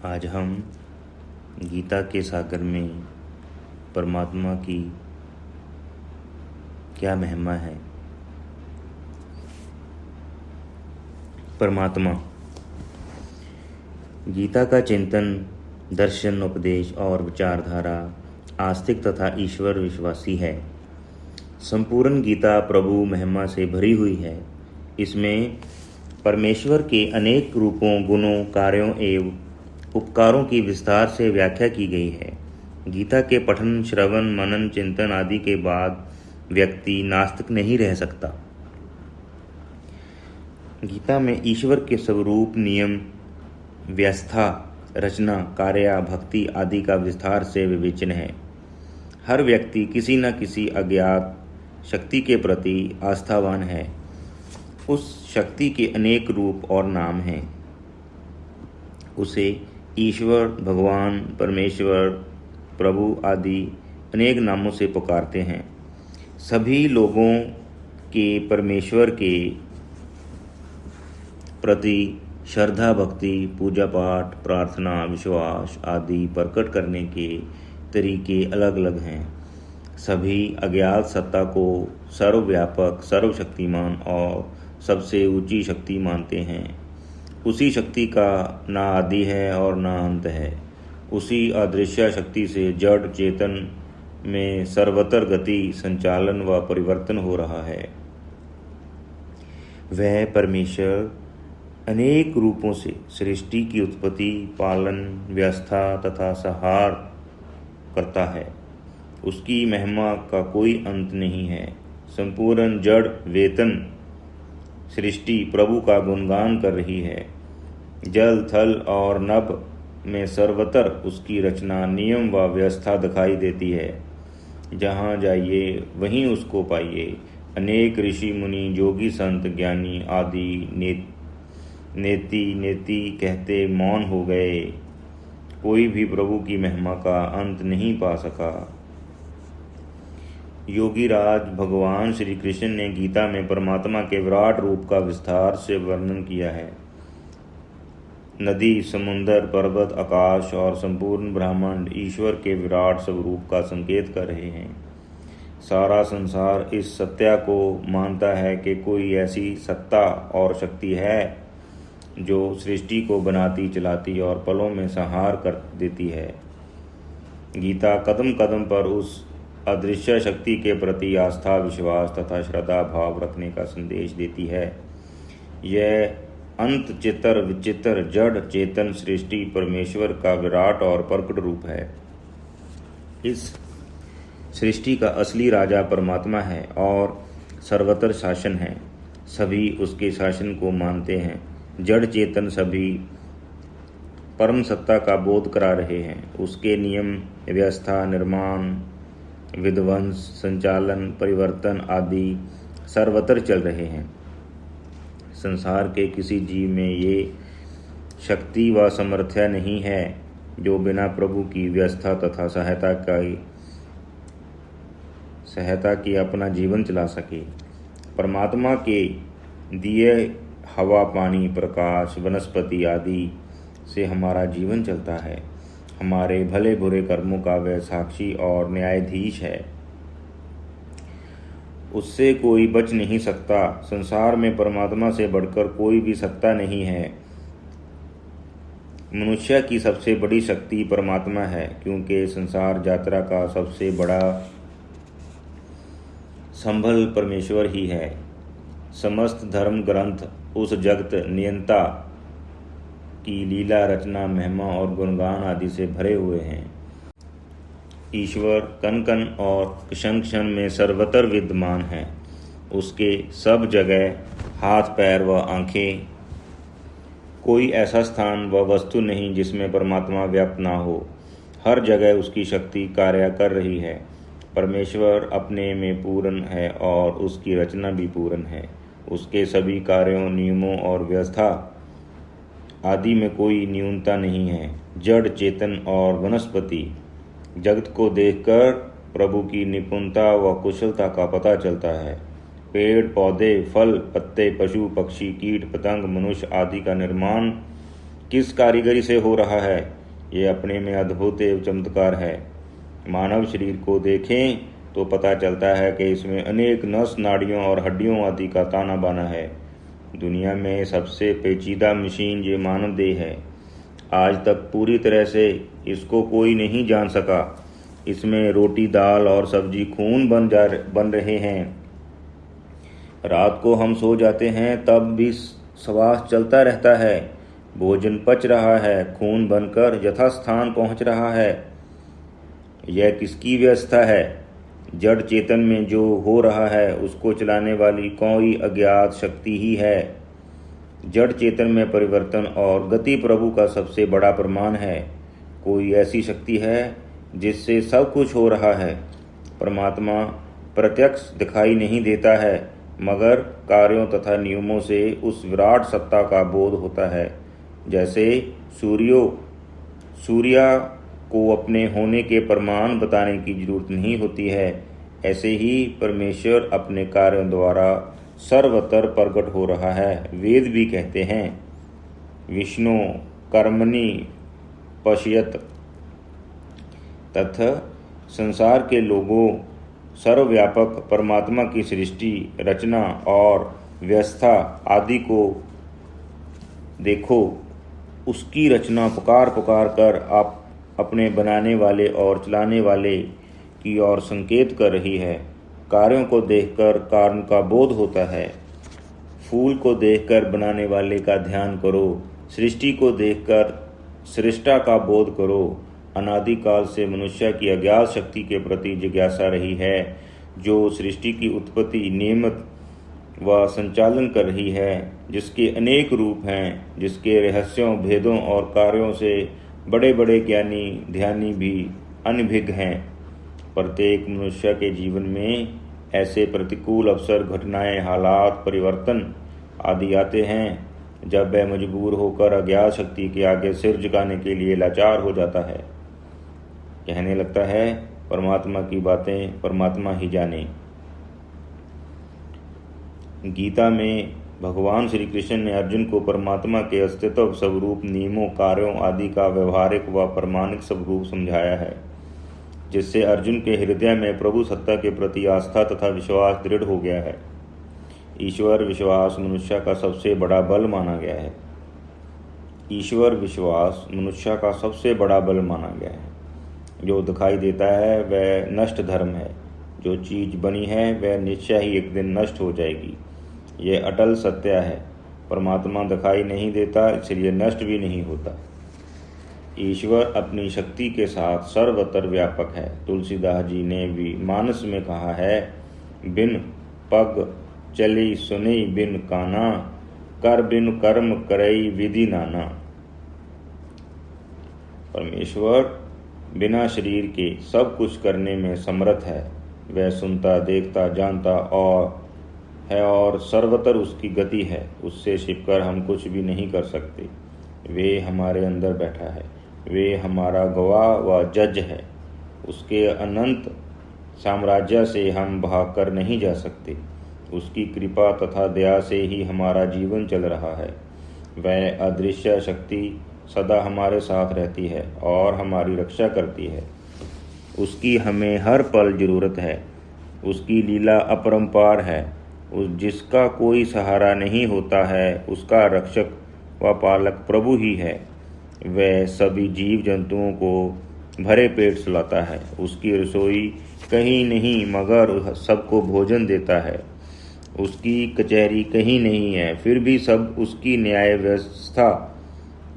आज हम गीता के सागर में परमात्मा की क्या महिमा है। परमात्मा गीता का चिंतन, दर्शन, उपदेश और विचारधारा आस्तिक तथा ईश्वर विश्वासी है। संपूर्ण गीता प्रभु महिमा से भरी हुई है। इसमें परमेश्वर के अनेक रूपों, गुणों, कार्यों एवं उपकारों की विस्तार से व्याख्या की गई है। गीता के पठन, श्रवण, मनन, चिंतन आदि के बाद व्यक्ति नास्तिक नहीं रह सकता। गीता में ईश्वर के स्वरूप, नियम, व्यवस्था, रचना, कार्य, भक्ति आदि का विस्तार से विवेचन है। हर व्यक्ति किसी न किसी अज्ञात शक्ति के प्रति आस्थावान है। उस शक्ति के अनेक रूप और नाम हैं। उसे ईश्वर, भगवान, परमेश्वर, प्रभु आदि अनेक नामों से पुकारते हैं। सभी लोगों के परमेश्वर के प्रति श्रद्धा, भक्ति, पूजा पाठ, प्रार्थना, विश्वास आदि प्रकट करने के तरीके अलग अलग हैं। सभी अज्ञात सत्ता को सर्वव्यापक, सर्वशक्तिमान और सबसे ऊंची शक्ति मानते हैं। उसी शक्ति का ना आदि है और ना अंत है। उसी अदृश्य शक्ति से जड़ चेतन में सर्वत्र गति, संचालन व परिवर्तन हो रहा है। वह परमेश्वर अनेक रूपों से सृष्टि की उत्पत्ति, पालन, व्यवस्था तथा संहार करता है। उसकी महिमा का कोई अंत नहीं है। संपूर्ण जड़ वेतन सृष्टि प्रभु का गुणगान कर रही है। जल, थल और नभ में सर्वत्र उसकी रचना, नियम व व्यवस्था दिखाई देती है। जहाँ जाइए वहीं उसको पाइए। अनेक ऋषि, मुनि, जोगी, संत, ज्ञानी आदि नेति नेति कहते मौन हो गए। कोई भी प्रभु की महिमा का अंत नहीं पा सका। योगीराज भगवान श्री कृष्ण ने गीता में परमात्मा के विराट रूप का विस्तार से वर्णन किया है। नदी, समुद्र, पर्वत, आकाश और संपूर्ण ब्रह्मांड ईश्वर के विराट स्वरूप का संकेत कर रहे हैं। सारा संसार इस सत्य को मानता है कि कोई ऐसी सत्ता और शक्ति है जो सृष्टि को बनाती, चलाती और पलों में संहार कर देती है। गीता कदम कदम पर उस अदृश्य शक्ति के प्रति आस्था, विश्वास तथा श्रद्धा भाव रखने का संदेश देती है। यह अंत चितर विचित्र जड़ चेतन सृष्टि परमेश्वर का विराट और प्रकट रूप है। इस सृष्टि का असली राजा परमात्मा है और सर्वत्र शासन है। सभी उसके शासन को मानते हैं। जड़ चेतन सभी परम सत्ता का बोध करा रहे हैं। उसके नियम, व्यवस्था, निर्माण, विध्वंस, संचालन, परिवर्तन आदि सर्वत्र चल रहे हैं। संसार के किसी जीव में ये शक्ति व सामर्थ्य नहीं है जो बिना प्रभु की व्यवस्था तथा सहायता की अपना जीवन चला सके। परमात्मा के दिए हवा, पानी, प्रकाश, वनस्पति आदि से हमारा जीवन चलता है। हमारे भले बुरे कर्मों का वह साक्षी और न्यायाधीश है। उससे कोई बच नहीं सकता। संसार में परमात्मा से बढ़कर कोई भी सत्ता नहीं है। मनुष्य की सबसे बड़ी शक्ति परमात्मा है, क्योंकि संसार यात्रा का सबसे बड़ा संबल परमेश्वर ही है। समस्त धर्म ग्रंथ उस जगत नियंता की लीला, रचना, महिमा और गुणगान आदि से भरे हुए हैं। ईश्वर कण कण और क्षण क्षण में सर्वत्र विद्यमान है। उसके सब जगह हाथ, पैर व आँखें, कोई ऐसा स्थान व वस्तु नहीं जिसमें परमात्मा व्याप्त ना हो। हर जगह उसकी शक्ति कार्य कर रही है। परमेश्वर अपने में पूर्ण है और उसकी रचना भी पूर्ण है। उसके सभी कार्यों, नियमों और व्यवस्था आदि में कोई न्यूनता नहीं है। जड़, चेतन और वनस्पति जगत को देखकर प्रभु की निपुणता व कुशलता का पता चलता है। पेड़, पौधे, फल, पत्ते, पशु, पक्षी, कीट, पतंग, मनुष्य आदि का निर्माण किस कारीगरी से हो रहा है, ये अपने में अद्भुत एवं चमत्कार है। मानव शरीर को देखें तो पता चलता है कि इसमें अनेक नस, नाड़ियों और हड्डियों आदि का ताना बाना है। दुनिया में सबसे पेचीदा मशीन ये मानव देह है। आज तक पूरी तरह से इसको कोई नहीं जान सका। इसमें रोटी, दाल और सब्जी खून बन रहे हैं। रात को हम सो जाते हैं तब भी श्वास चलता रहता है, भोजन पच रहा है, खून बनकर यथास्थान पहुंच रहा है। यह किसकी व्यवस्था है? जड़ चेतन में जो हो रहा है उसको चलाने वाली कोई अज्ञात शक्ति ही है। जड़ चेतन में परिवर्तन और गति प्रभु का सबसे बड़ा प्रमाण है। कोई ऐसी शक्ति है जिससे सब कुछ हो रहा है। परमात्मा प्रत्यक्ष दिखाई नहीं देता है, मगर कार्यों तथा नियमों से उस विराट सत्ता का बोध होता है। जैसे सूर्य को अपने होने के प्रमाण बताने की जरूरत नहीं होती है, ऐसे ही परमेश्वर अपने कार्यों द्वारा सर्वत्र प्रकट हो रहा है। वेद भी कहते हैं, विष्णु कर्मणि पश्यत। तथा संसार के लोगों सर्वव्यापक परमात्मा की सृष्टि, रचना और व्यवस्था आदि को देखो। उसकी रचना पुकार पुकार कर आप अपने बनाने वाले और चलाने वाले की ओर संकेत कर रही है। कार्यों को देखकर कारण का बोध होता है। फूल को देखकर बनाने वाले का ध्यान करो, सृष्टि को देखकर सृष्टा का बोध करो। अनादिकाल से मनुष्य की अज्ञात शक्ति के प्रति जिज्ञासा रही है, जो सृष्टि की उत्पत्ति, नियमित व संचालन कर रही है, जिसके अनेक रूप हैं, जिसके रहस्यों, भेदों और कार्यों से बड़े बड़े ज्ञानी ध्यानी भी अनभिज्ञ हैं। प्रत्येक मनुष्य के जीवन में ऐसे प्रतिकूल अवसर, घटनाएं, हालात, परिवर्तन आदि आते हैं जब वह मजबूर होकर अज्ञात शक्ति के आगे सिर झुकाने के लिए लाचार हो जाता है। कहने लगता है, परमात्मा की बातें परमात्मा ही जाने। गीता में भगवान श्री कृष्ण ने अर्जुन को परमात्मा के अस्तित्व, स्वरूप, नियमों, कार्यों आदि का व्यवहारिक व प्रमाणिक स्वरूप समझाया है, जिससे अर्जुन के हृदय में प्रभु सत्ता के प्रति आस्था तथा विश्वास दृढ़ हो गया है। ईश्वर विश्वास मनुष्य का सबसे बड़ा बल माना गया है। ईश्वर विश्वास मनुष्य का सबसे बड़ा बल माना गया है। जो दिखाई देता है वह नष्ट धर्म है। जो चीज़ बनी है वह निश्चय ही एक दिन नष्ट हो जाएगी। यह अटल सत्य है। परमात्मा दिखाई नहीं देता, इसलिए नष्ट भी नहीं होता। ईश्वर अपनी शक्ति के साथ सर्वत्र व्यापक है। तुलसीदास जी ने भी मानस में कहा है, बिन पग चली सुनी बिन काना, कर बिन कर्म करई विधि नाना। परमेश्वर बिना शरीर के सब कुछ करने में समर्थ है। वह सुनता, देखता, जानता और सर्वत्र उसकी गति है। उससे छिपकर हम कुछ भी नहीं कर सकते। वे हमारे अंदर बैठा है। वे हमारा गवाह व जज है। उसके अनंत साम्राज्य से हम भागकर नहीं जा सकते। उसकी कृपा तथा दया से ही हमारा जीवन चल रहा है। वह अदृश्य शक्ति सदा हमारे साथ रहती है और हमारी रक्षा करती है। उसकी हमें हर पल जरूरत है। उसकी लीला अपरंपार है। जिसका कोई सहारा नहीं होता है, उसका रक्षक व पालक प्रभु ही है। वह सभी जीव जंतुओं को भरे पेट सुलाता है। उसकी रसोई कहीं नहीं मगर सबको भोजन देता है। उसकी कचहरी कहीं नहीं है, फिर भी सब उसकी न्याय व्यवस्था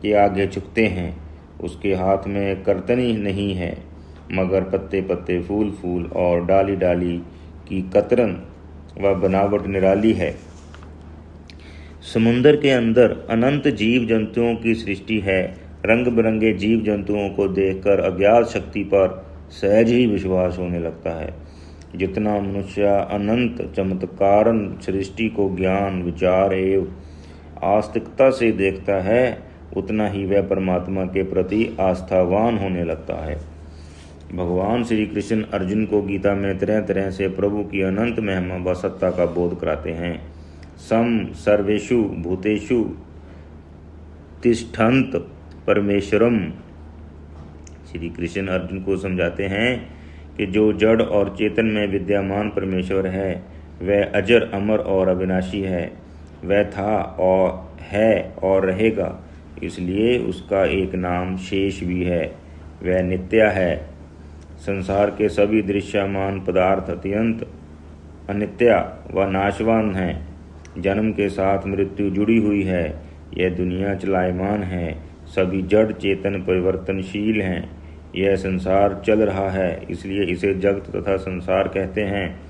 के आगे झुकते हैं। उसके हाथ में करतनी नहीं है, मगर पत्ते पत्ते, फूल फूल और डाली डाली की कतरन व बनावट निराली है। समुंदर के अंदर अनंत जीव जंतुओं की सृष्टि है। रंग बिरंगे जीव जंतुओं को देखकर अज्ञात शक्ति पर सहज ही विश्वास होने लगता है। जितना मनुष्य अनंत चमत्कारन सृष्टि को ज्ञान, विचार एवं आस्तिकता से देखता है, उतना ही वह परमात्मा के प्रति आस्थावान होने लगता है। भगवान श्री कृष्ण अर्जुन को गीता में तरह तरह से प्रभु की अनंत महिमा व सत्ता का बोध कराते हैं। सम सर्वेषु भूतेषु तिष्ठन्त परमेश्वरम। श्री कृष्ण अर्जुन को समझाते हैं कि जो जड़ और चेतन में विद्यमान परमेश्वर है वह अजर अमर और अविनाशी है। वह था और है और रहेगा, इसलिए उसका एक नाम शेष भी है। वह नित्य है। संसार के सभी दृश्यमान पदार्थ अत्यंत अनित्य व नाशवान हैं। जन्म के साथ मृत्यु जुड़ी हुई है। यह दुनिया चलायमान है। सभी जड़ चेतन परिवर्तनशील हैं। यह संसार चल रहा है, इसलिए इसे जगत तथा संसार कहते हैं।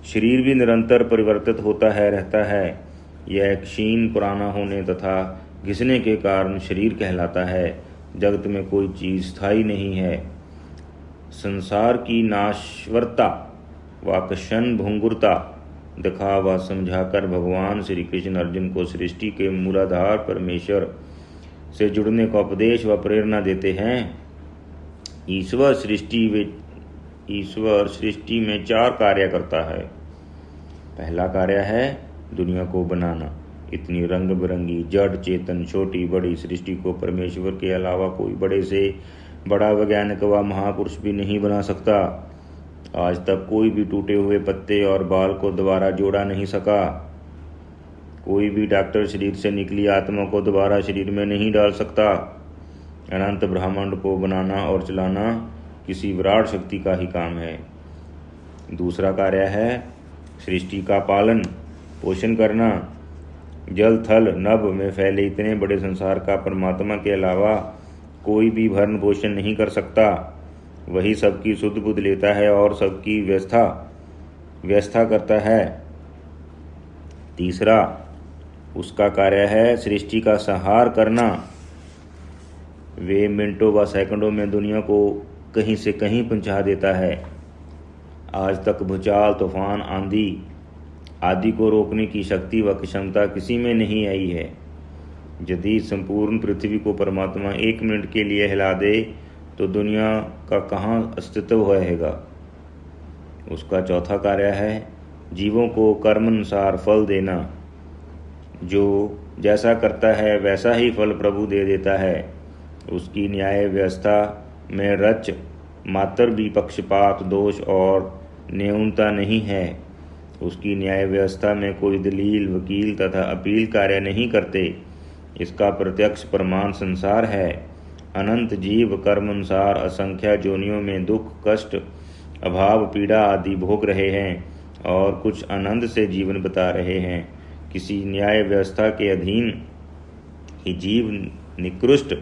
शरीर भी निरंतर परिवर्तित होता है रहता है। यह क्षीण पुराना होने तथा घिसने के कारण शरीर कहलाता है। जगत में कोई चीज स्थायी नहीं है। संसार की नाशवरता व क्षण भंगुरता दिखा व समझाकर भगवान श्री कृष्ण अर्जुन को सृष्टि के मूलाधार परमेश्वर से जुड़ने का उपदेश व प्रेरणा देते हैं। ईश्वर सृष्टि में 4 कार्य करता है। पहला कार्य है दुनिया को बनाना। इतनी रंग बिरंगी जड़ चेतन छोटी बड़ी सृष्टि को परमेश्वर के अलावा कोई बड़े से बड़ा वैज्ञानिक व महापुरुष भी नहीं बना सकता। आज तक कोई भी टूटे हुए पत्ते और बाल को दोबारा जोड़ा नहीं सका। कोई भी डॉक्टर शरीर से निकली आत्मा को दोबारा शरीर में नहीं डाल सकता। अनंत ब्रह्मांड को बनाना और चलाना किसी विराट शक्ति का ही काम है। दूसरा कार्य है सृष्टि का पालन पोषण करना। जल थल नभ में फैले इतने बड़े संसार का परमात्मा के अलावा कोई भी भरण पोषण नहीं कर सकता। वही सबकी सुध बुध लेता है और सबकी व्यवस्था करता है। तीसरा उसका कार्य है सृष्टि का संहार करना। वे मिनटों व सेकंडों में दुनिया को कहीं से कहीं पहुंचा देता है। आज तक भूचाल तूफान आंधी आदि को रोकने की शक्ति व क्षमता किसी में नहीं आई है। यदि संपूर्ण पृथ्वी को परमात्मा 1 मिनट के लिए हिला दे तो दुनिया का कहाँ अस्तित्व रहेगा। उसका चौथा कार्य है जीवों को कर्मानुसार फल देना। जो जैसा करता है वैसा ही फल प्रभु दे देता है। उसकी न्याय व्यवस्था में रच मात्र भी पक्षपात दोष और न्यूनता नहीं है। उसकी न्याय व्यवस्था में कोई दलील वकील तथा अपील कार्य नहीं करते। इसका प्रत्यक्ष प्रमाण संसार है। अनंत जीव कर्मानुसार असंख्य जोनियों में दुख कष्ट अभाव पीड़ा आदि भोग रहे हैं और कुछ आनंद से जीवन बिता रहे हैं। किसी न्याय व्यवस्था के अधीन ही जीव निकृष्ट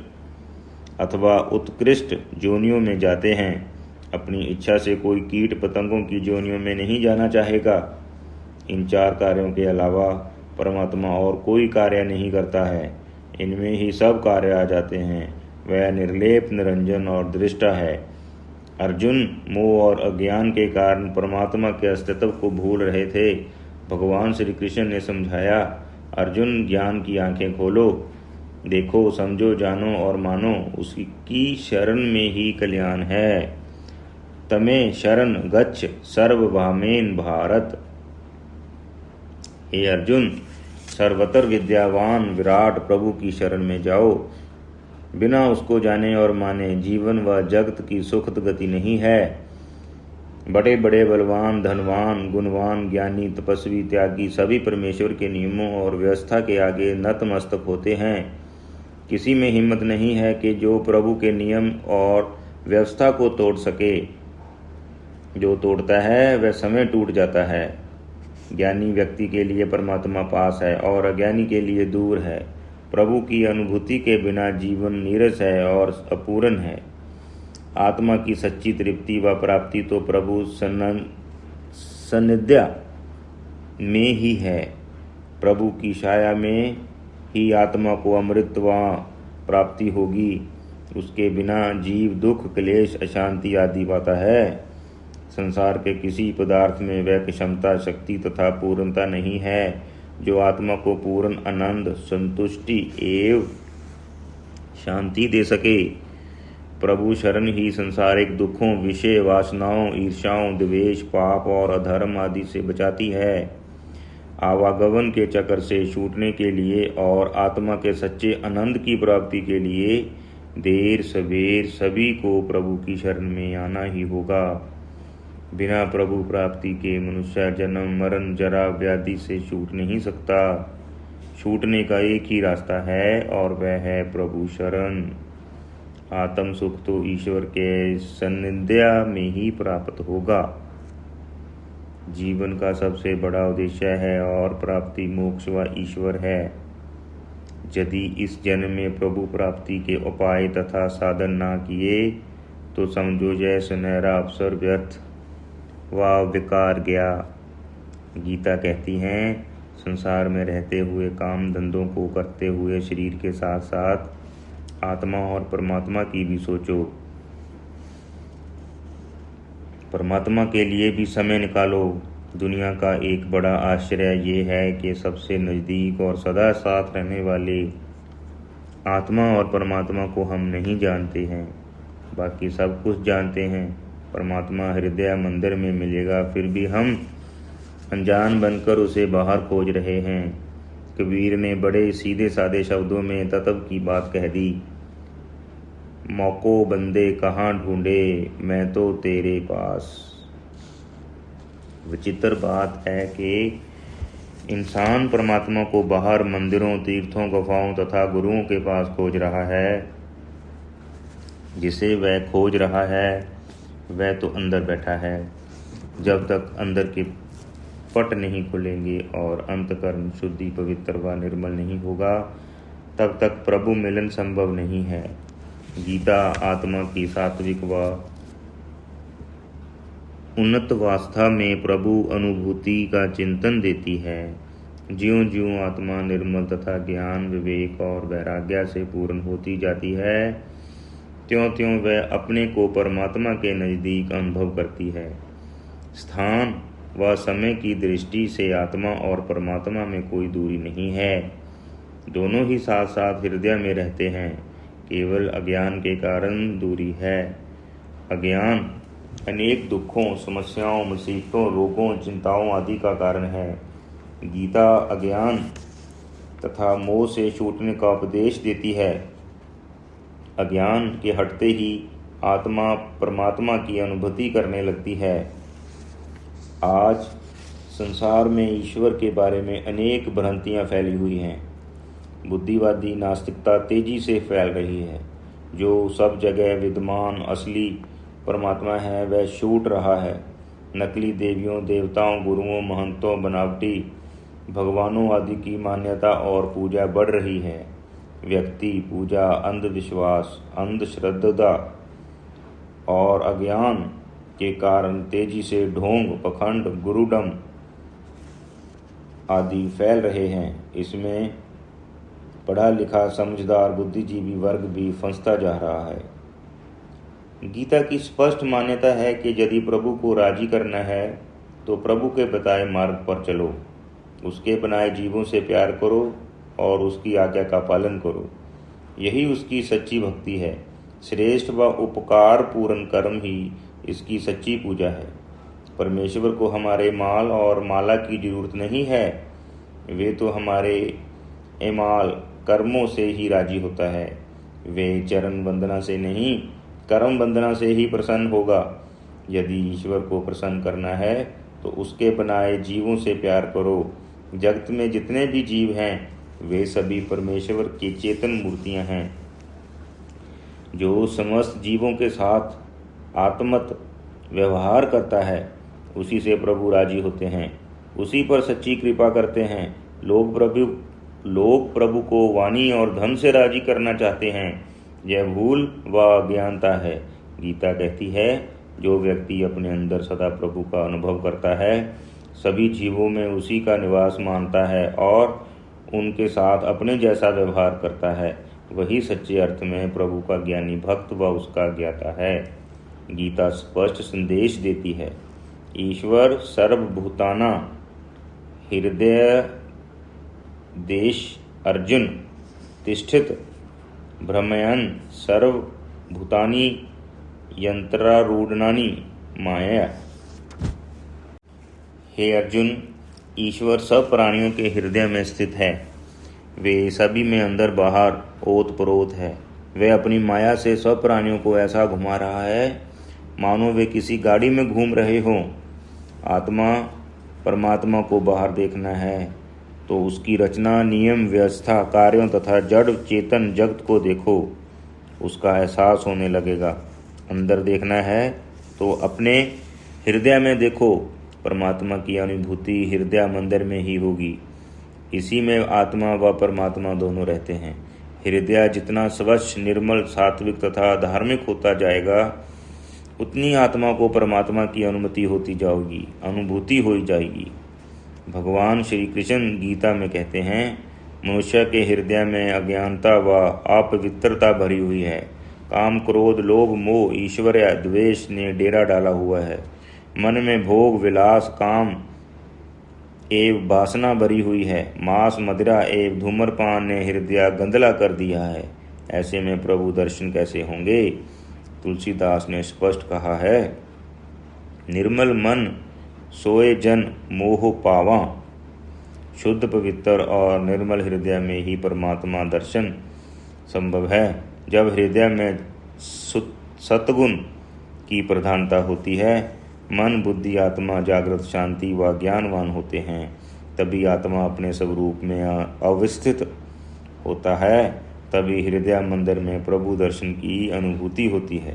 अथवा उत्कृष्ट जोनियों में जाते हैं। अपनी इच्छा से कोई कीट पतंगों की जोनियों में नहीं जाना चाहेगा। इन 4 कार्यों के अलावा परमात्मा और कोई कार्य नहीं करता है। इनमें ही सब कार्य आ जाते हैं। वह निर्लेप निरंजन और दृष्टा है। अर्जुन मोह और अज्ञान के कारण परमात्मा के अस्तित्व को भूल रहे थे। भगवान श्री कृष्ण ने समझाया, अर्जुन ज्ञान की आंखें खोलो, देखो समझो जानो और मानो, उसकी शरण में ही कल्याण है। तमें शरण गच्छ सर्वभामेन भारत। हे अर्जुन, सर्वत्र विद्यावान विराट प्रभु की शरण में जाओ। बिना उसको जाने और माने जीवन व जगत की सुखद गति नहीं है। बड़े बड़े बलवान धनवान गुणवान ज्ञानी तपस्वी त्यागी सभी परमेश्वर के नियमों और व्यवस्था के आगे नतमस्तक होते हैं। किसी में हिम्मत नहीं है कि जो प्रभु के नियम और व्यवस्था को तोड़ सके। जो तोड़ता है वह समय टूट जाता है। ज्ञानी व्यक्ति के लिए परमात्मा पास है और अज्ञानी के लिए दूर है। प्रभु की अनुभूति के बिना जीवन नीरस है और अपूर्ण है। आत्मा की सच्ची तृप्ति व प्राप्ति तो प्रभु सान्निध्य में ही है। प्रभु की छाया में ही आत्मा को अमृतत्व प्राप्ति होगी। उसके बिना जीव दुख क्लेश अशांति आदि पाता है। संसार के किसी पदार्थ में वह क्षमता शक्ति तथा पूर्णता नहीं है जो आत्मा को पूर्ण आनंद संतुष्टि एवं शांति दे सके। प्रभु शरण ही संसारिक दुखों विषय वासनाओं ईर्ष्याओं द्वेष पाप और अधर्म आदि से बचाती है। आवागमन के चक्र से छूटने के लिए और आत्मा के सच्चे आनंद की प्राप्ति के लिए देर सवेर सभी को प्रभु की शरण में आना ही होगा। बिना प्रभु प्राप्ति के मनुष्य जन्म मरण जरा व्याधि से छूट नहीं सकता। छूटने का एक ही रास्ता है और वह है प्रभु शरण। आत्म सुख तो ईश्वर के सानिध्य में ही प्राप्त होगा। जीवन का सबसे बड़ा उद्देश्य है और प्राप्ति मोक्ष व ईश्वर है। यदि इस जन्म में प्रभु प्राप्ति के उपाय तथा साधन ना किए तो समझो जय सुनहरा अवसर व्यर्थ व विकार गया। गीता कहती हैं, संसार में रहते हुए काम धंधों को करते हुए शरीर के साथ साथ आत्मा और परमात्मा की भी सोचो। परमात्मा के लिए भी समय निकालो। दुनिया का एक बड़ा आश्चर्य ये है कि सबसे नज़दीक और सदा साथ रहने वाले आत्मा और परमात्मा को हम नहीं जानते हैं। बाकी सब कुछ जानते हैं। परमात्मा हृदय मंदिर में मिलेगा, फिर भी हम अनजान बनकर उसे बाहर खोज रहे हैं। कबीर ने बड़े सीधे सादे शब्दों में तत्व की बात कह दी। मौको बंदे कहाँ ढूंढे, मैं तो तेरे पास। विचित्र बात है कि इंसान परमात्मा को बाहर मंदिरों, तीर्थों, गुफाओं तथा गुरुओं के पास खोज रहा है। जिसे वह खोज रहा है वह तो अंदर बैठा है। जब तक अंदर के पट नहीं खुलेंगे और अंतकरण शुद्धि पवित्र व निर्मल नहीं होगा, तब तक प्रभु मिलन संभव नहीं है। गीता आत्मा की सात्विक व उन्नत अवस्था में प्रभु अनुभूति का चिंतन देती है। ज्यों ज्यों आत्मा निर्मल तथा ज्ञान, विवेक और वैराग्य से पूर्ण होती जाती है, त्यों त्यों वह अपने को परमात्मा के नज़दीक अनुभव करती है। स्थान व समय की दृष्टि से आत्मा और परमात्मा में कोई दूरी नहीं है। दोनों ही साथ साथ हृदय में रहते हैं। केवल अज्ञान के कारण दूरी है। अज्ञान अनेक दुखों, समस्याओं, मुसीबतों, रोगों, चिंताओं आदि का कारण है। गीता अज्ञान तथा मोह से छूटने का उपदेश देती है। अज्ञान के हटते ही आत्मा परमात्मा की अनुभूति करने लगती है। आज संसार में ईश्वर के बारे में अनेक भ्रांतियाँ फैली हुई हैं। बुद्धिवादी नास्तिकता तेजी से फैल रही है। जो सब जगह विद्यमान असली परमात्मा है वह छूट रहा है। नकली देवियों, देवताओं, गुरुओं, महंतों, बनावटी भगवानों आदि की मान्यता और पूजा बढ़ रही है। व्यक्ति पूजा, अंधविश्वास, अंधश्रद्धा और अज्ञान के कारण तेजी से ढोंग, पखंड, गुरुडम आदि फैल रहे हैं। इसमें पढ़ा लिखा समझदार बुद्धिजीवी वर्ग भी फंसता जा रहा है। गीता की स्पष्ट मान्यता है कि यदि प्रभु को राजी करना है तो प्रभु के बताए मार्ग पर चलो, उसके बनाए जीवों से प्यार करो और उसकी आज्ञा का पालन करो। यही उसकी सच्ची भक्ति है। श्रेष्ठ व उपकार पूर्ण कर्म ही इसकी सच्ची पूजा है। परमेश्वर को हमारे माल और माला की जरूरत नहीं है। वे तो हमारे एमाल कर्मों से ही राजी होता है। वे चरण वंदना से नहीं, कर्म वंदना से ही प्रसन्न होगा। यदि ईश्वर को प्रसन्न करना है तो उसके बनाए जीवों से प्यार करो। जगत में जितने भी जीव हैं वे सभी परमेश्वर की चेतन मूर्तियां हैं। जो समस्त जीवों के साथ आत्मत व्यवहार करता है उसी से प्रभु राजी होते हैं, उसी पर सच्ची कृपा करते हैं। लोग प्रभु को वाणी और धन से राजी करना चाहते हैं। यह भूल व अज्ञानता है। गीता कहती है, जो व्यक्ति अपने अंदर सदा प्रभु का अनुभव करता है, सभी जीवों में उसी का निवास मानता है और उनके साथ अपने जैसा व्यवहार करता है, वही सच्चे अर्थ में प्रभु का ज्ञानी भक्त व उसका ज्ञाता है। गीता स्पष्ट संदेश देती है, ईश्वर सर्वभूताना हृदय देश अर्जुन तिष्ठित भ्रमयन् सर्वभूतानि यंत्रारूढ़ानि माया। हे अर्जुन, ईश्वर सब प्राणियों के हृदय में स्थित है। वे सभी में अंदर बाहर ओत प्रोत है। वह अपनी माया से सब प्राणियों को ऐसा घुमा रहा है मानो वे किसी गाड़ी में घूम रहे हों। आत्मा परमात्मा को बाहर देखना है तो उसकी रचना, नियम, व्यवस्था, कार्यों तथा जड़ चेतन जगत को देखो, उसका एहसास होने लगेगा। अंदर देखना है तो अपने हृदय में देखो। परमात्मा की अनुभूति हृदय मंदिर में ही होगी। इसी में आत्मा व परमात्मा दोनों रहते हैं। हृदय जितना स्वच्छ, निर्मल, सात्विक तथा धार्मिक होता जाएगा उतनी आत्मा को परमात्मा की अनुमति होती जाएगी, अनुभूति हो जाएगी। भगवान श्री कृष्ण गीता में कहते हैं, मनुष्य के हृदय में अज्ञानता व अपवित्रता भरी हुई है। काम, क्रोध, लोभ, मोह, ईश्वर्य, द्वेष ने डेरा डाला हुआ है। मन में भोग, विलास, काम एवं वासना भरी हुई है। मांस, मदिरा एवं धूम्रपान ने हृदय गंदला कर दिया है। ऐसे में प्रभु दर्शन कैसे होंगे? तुलसीदास ने स्पष्ट कहा है, निर्मल मन सोए जन मोह पावा। शुद्ध, पवित्र और निर्मल हृदय में ही परमात्मा दर्शन संभव है। जब हृदय में सत्गुण की प्रधानता होती है, मन, बुद्धि, आत्मा जागृत, शांति व ज्ञानवान होते हैं, तभी आत्मा अपने स्वरूप में अवस्थित होता है। तभी हृदय मंदिर में प्रभु दर्शन की अनुभूति होती है।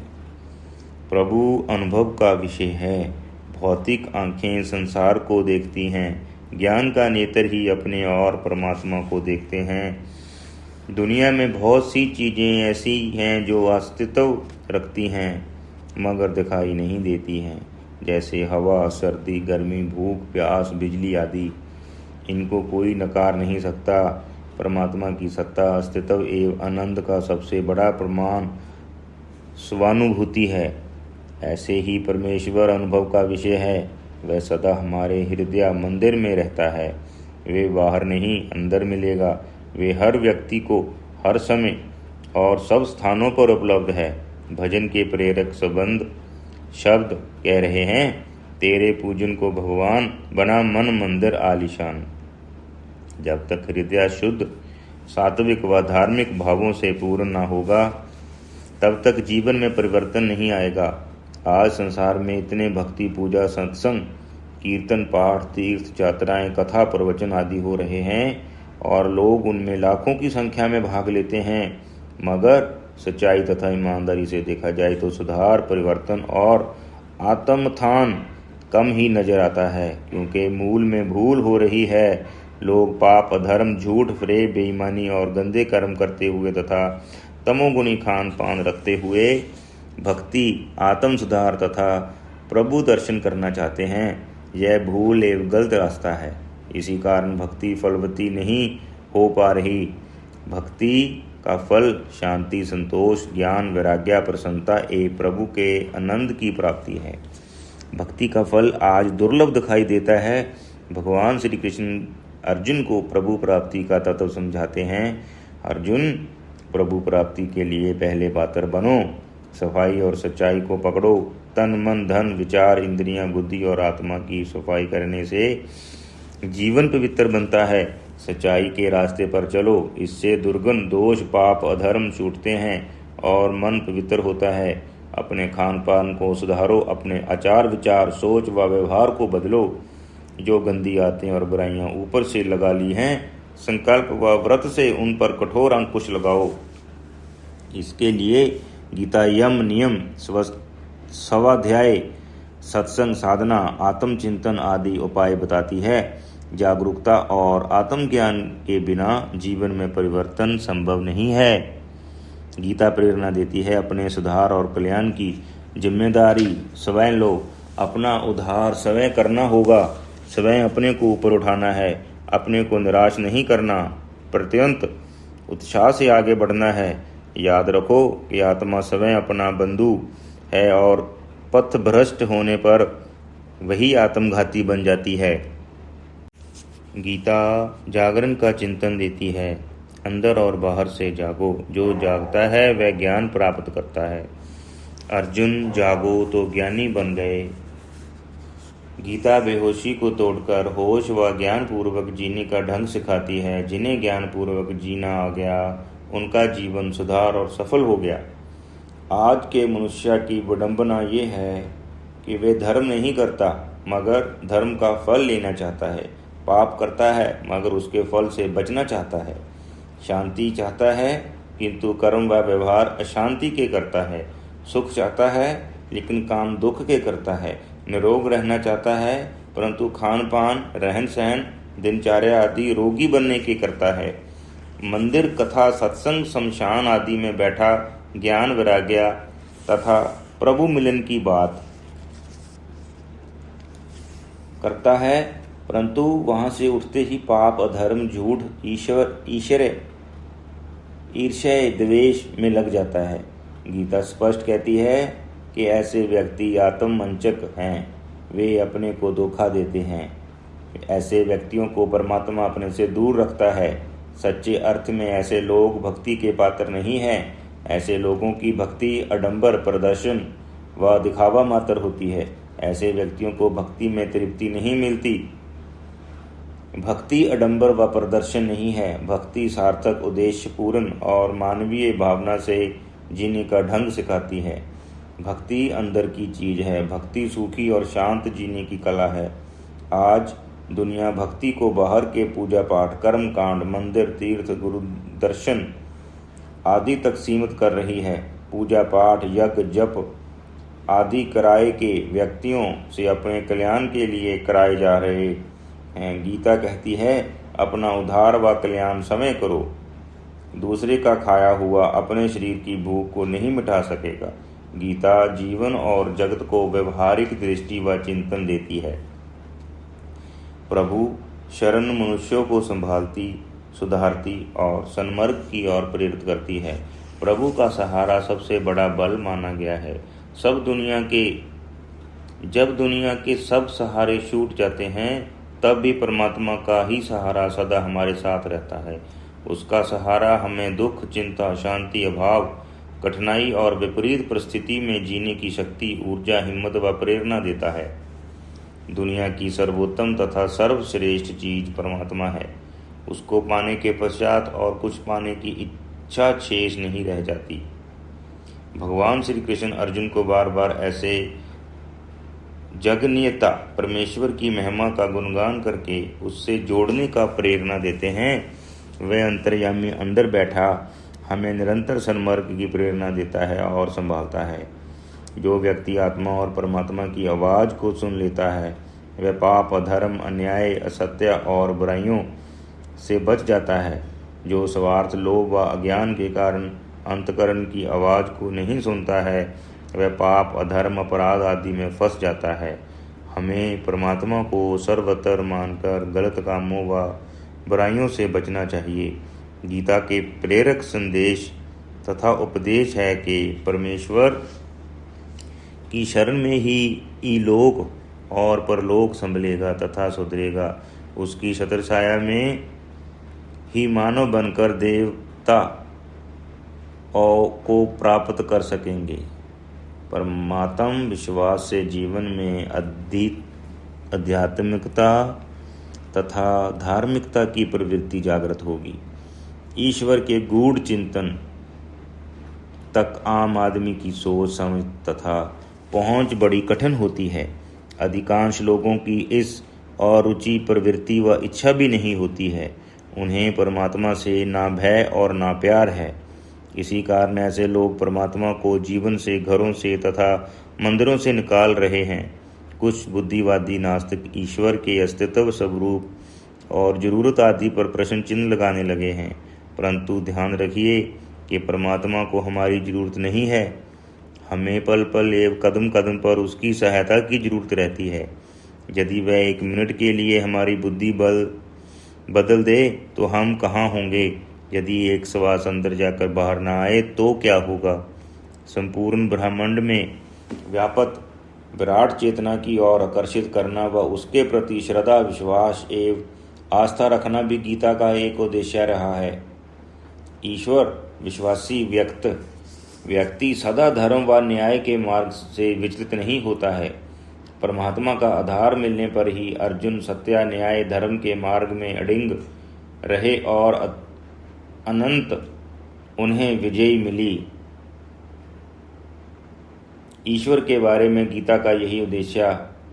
प्रभु अनुभव का विषय है। भौतिक आंखें संसार को देखती हैं, ज्ञान का नेत्र ही अपने और परमात्मा को देखते हैं। दुनिया में बहुत सी चीज़ें ऐसी हैं जो अस्तित्व रखती हैं मगर दिखाई नहीं देती हैं, जैसे हवा, सर्दी, गर्मी, भूख, प्यास, बिजली आदि। इनको कोई नकार नहीं सकता। परमात्मा की सत्ता, अस्तित्व एवं आनंद का सबसे बड़ा प्रमाण स्वानुभूति है। ऐसे ही परमेश्वर अनुभव का विषय है। वह सदा हमारे हृदय मंदिर में रहता है। वे बाहर नहीं, अंदर मिलेगा। वे हर व्यक्ति को हर समय और सब स्थानों पर उपलब्ध है। भजन के प्रेरक संबंध शब्द कह रहे हैं, तेरे पूजन को भगवान बना मन मंदिर आलीशान। जब तक हृदय शुद्ध, सात्विक व धार्मिक भावों से पूर्ण न होगा तब तक जीवन में परिवर्तन नहीं आएगा। आज संसार में इतने भक्ति, पूजा, सत्संग, कीर्तन, पाठ, तीर्थ यात्राएं, कथा, प्रवचन आदि हो रहे हैं और लोग उनमें लाखों की संख्या में भाग लेते हैं, मगर सच्चाई तथा ईमानदारी से देखा जाए तो सुधार, परिवर्तन और आत्मथान कम ही नजर आता है, क्योंकि मूल में भूल हो रही है। लोग पाप, अधर्म, झूठ, प्रेम, बेईमानी और गंदे कर्म करते हुए तथा तमोगुणी खान पान रखते हुए भक्ति, आत्म सुधार तथा प्रभु दर्शन करना चाहते हैं। यह भूल एवं गलत रास्ता है। इसी कारण भक्ति फलवती नहीं हो पा रही। भक्ति का फल शांति, संतोष, ज्ञान, वैराग्य, प्रसन्नता एवं प्रभु के आनंद की प्राप्ति है। भक्ति का फल आज दुर्लभ दिखाई देता है। भगवान श्री कृष्ण अर्जुन को प्रभु प्राप्ति का तत्व समझाते हैं। अर्जुन, प्रभु प्राप्ति के लिए पहले पात्र बनो, सफाई और सच्चाई को पकड़ो। तन, मन, धन, विचार, इंद्रियां, बुद्धि और आत्मा की सफाई करने से जीवन पवित्र बनता है। सच्चाई के रास्ते पर चलो, इससे दुर्गुण, दोष, पाप, अधर्म छूटते हैं और मन पवित्र होता है। अपने खान पान को सुधारो, अपने आचार विचार, सोच व व्यवहार को बदलो। जो गंदी आदतें और बुराइयां ऊपर से लगा ली हैं, संकल्प व व्रत से उन पर कठोर अंकुश लगाओ। इसके लिए गीता यम, नियम, स्वाध्याय, सत्संग, साधना, आत्मचिंतन आदि उपाय बताती है। जागरूकता और आत्मज्ञान के बिना जीवन में परिवर्तन संभव नहीं है। गीता प्रेरणा देती है, अपने सुधार और कल्याण की जिम्मेदारी स्वयं लो। अपना उद्धार स्वयं करना होगा। स्वयं अपने को ऊपर उठाना है। अपने को निराश नहीं करना, प्रत्यंत उत्साह से आगे बढ़ना है। याद रखो कि आत्मा स्वयं अपना बंधु है और पथ भ्रष्ट होने पर वही आत्मघाती बन जाती है। गीता जागरण का चिंतन देती है। अंदर और बाहर से जागो। जो जागता है वह ज्ञान प्राप्त करता है। अर्जुन, जागो तो ज्ञानी बन गए। गीता बेहोशी को तोड़कर होश व ज्ञान पूर्वक जीने का ढंग सिखाती है। जिन्हें ज्ञान पूर्वक जीना आ गया उनका जीवन सुधार और सफल हो गया। आज के मनुष्य की विडंबना ये है कि वे धर्म नहीं करता मगर धर्म का फल लेना चाहता है, पाप करता है मगर उसके फल से बचना चाहता है, शांति चाहता है किंतु कर्म व व्यवहार अशांति के करता है, सुख चाहता है लेकिन काम दुख के करता है, निरोग रहना चाहता है परंतु खान पान रहन सहन दिनचर्या आदि रोगी बनने के करता है, मंदिर कथा सत्संग शमशान आदि में बैठा ज्ञान वैराग्य तथा प्रभु मिलन की बात करता है परंतु वहां से उठते ही पाप अधर्म झूठ ईर्ष्या द्वेष में लग जाता है। गीता स्पष्ट कहती है कि ऐसे व्यक्ति आत्मवंचक हैं, वे अपने को धोखा देते हैं। ऐसे व्यक्तियों को परमात्मा अपने से दूर रखता है। सच्चे अर्थ में ऐसे लोग भक्ति के पात्र नहीं हैं। ऐसे लोगों की भक्ति आडंबर प्रदर्शन व दिखावा मात्र होती है। ऐसे व्यक्तियों को भक्ति में तृप्ति नहीं मिलती। भक्ति आडंबर व प्रदर्शन नहीं है। भक्ति सार्थक उद्देश्यपूर्ण और मानवीय भावना से जीने का ढंग सिखाती है। भक्ति अंदर की चीज है। भक्ति सूखी और शांत जीने की कला है। आज दुनिया भक्ति को बाहर के पूजा पाठ कर्म कांड मंदिर तीर्थ गुरु दर्शन आदि तक सीमित कर रही है। पूजा पाठ यज्ञ जप आदि किराए के व्यक्तियों से अपने कल्याण के लिए कराए जा रहे हैं। गीता कहती है अपना उद्धार व कल्याण समय करो। दूसरे का खाया हुआ अपने शरीर की भूख को नहीं मिटा सकेगा। गीता जीवन और जगत को व्यवहारिक दृष्टि व चिंतन देती है। प्रभु शरण मनुष्यों को संभालती सुधारती और सन्मार्ग की ओर प्रेरित करती है। प्रभु का सहारा सबसे बड़ा बल माना गया है। जब दुनिया के सब सहारे छूट जाते हैं तब भी परमात्मा का ही सहारा सदा हमारे साथ रहता है। उसका सहारा हमें दुख चिंता शांति अभाव कठिनाई और विपरीत परिस्थिति में जीने की शक्ति ऊर्जा हिम्मत व प्रेरणा देता है। दुनिया की सर्वोत्तम तथा सर्वश्रेष्ठ चीज परमात्मा है। उसको पाने के पश्चात और कुछ पाने की इच्छा शेष नहीं रह जाती। भगवान श्री कृष्ण अर्जुन को बार बार ऐसे जगन्यता परमेश्वर की महिमा का गुणगान करके उससे जोड़ने का प्रेरणा देते हैं। वह अंतर्यामी अंदर बैठा हमें निरंतर सन्मार्ग की प्रेरणा देता है और संभालता है। जो व्यक्ति आत्मा और परमात्मा की आवाज़ को सुन लेता है वह पाप अधर्म अन्याय असत्य और बुराइयों से बच जाता है। जो स्वार्थ लोभ व अज्ञान के कारण अंतकरण की आवाज़ को नहीं सुनता है वह पाप अधर्म अपराध आदि में फंस जाता है। हमें परमात्मा को सर्वतर मानकर गलत कामों व बुराइयों से बचना चाहिए। गीता के प्रेरक संदेश तथा उपदेश है कि परमेश्वर की शरण में ही इलोक और परलोक संभलेगा तथा सुधरेगा। उसकी छत्रछाया में ही मानव बनकर देवता को प्राप्त कर सकेंगे। परमात्म विश्वास से जीवन में आध्यात्मिकता तथा धार्मिकता की प्रवृत्ति जागृत होगी। ईश्वर के गूढ़ चिंतन तक आम आदमी की सोच समझ तथा पहुंच बड़ी कठिन होती है। अधिकांश लोगों की इस अरुचि प्रवृत्ति व इच्छा भी नहीं होती है। उन्हें परमात्मा से ना भय और ना प्यार है। इसी कारण ऐसे लोग परमात्मा को जीवन से घरों से तथा मंदिरों से निकाल रहे हैं। कुछ बुद्धिवादी नास्तिक ईश्वर के अस्तित्व स्वरूप और जरूरत आदि पर प्रश्न चिन्ह लगाने लगे हैं। परंतु ध्यान रखिए कि परमात्मा को हमारी जरूरत नहीं है। हमें पल पल एवं कदम कदम पर उसकी सहायता की जरूरत रहती है। यदि वह एक मिनट के लिए हमारी बुद्धि बदल दे तो हम कहाँ होंगे। यदि एक श्वास अंदर जाकर बाहर ना आए तो क्या होगा। संपूर्ण ब्रह्मांड में व्यापक विराट चेतना की ओर आकर्षित करना व उसके प्रति श्रद्धा विश्वास एवं आस्था रखना भी गीता का एक उद्देश्य रहा है। ईश्वर विश्वासी व्यक्ति सदा धर्म व न्याय के मार्ग से विचलित नहीं होता है। परमात्मा का आधार मिलने पर ही अर्जुन सत्य न्याय धर्म के मार्ग में अडिंग रहे और अनंत उन्हें विजय मिली। ईश्वर के बारे में गीता का यही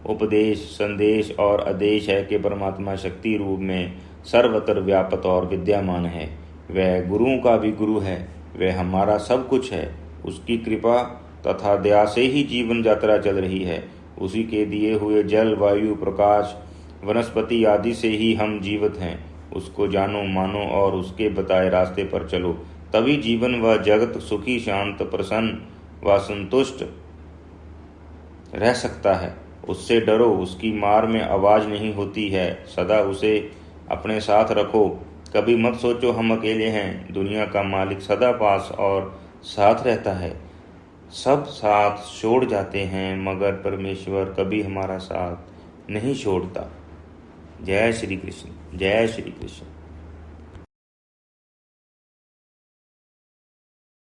उपदेश संदेश और आदेश है कि परमात्मा शक्ति रूप में सर्वत्र व्यापक और विद्यमान है। वह गुरुओं का भी गुरु है, वह हमारा सब कुछ है। उसकी कृपा तथा दया से ही जीवन यात्रा चल रही है। उसी के दिए हुए जल वायु प्रकाश वनस्पति आदि से ही हम जीवित हैं। उसको जानो मानो और उसके बताए रास्ते पर चलो, तभी जीवन व जगत सुखी शांत प्रसन्न व संतुष्ट रह सकता है। उससे डरो, उसकी मार में आवाज नहीं होती है। सदा उसे अपने साथ रखो, कभी मत सोचो हम अकेले हैं। दुनिया का मालिक सदा पास और साथ रहता है। सब साथ छोड़ जाते हैं मगर परमेश्वर कभी हमारा साथ नहीं छोड़ता। जय श्री कृष्ण, जय श्री कृष्ण।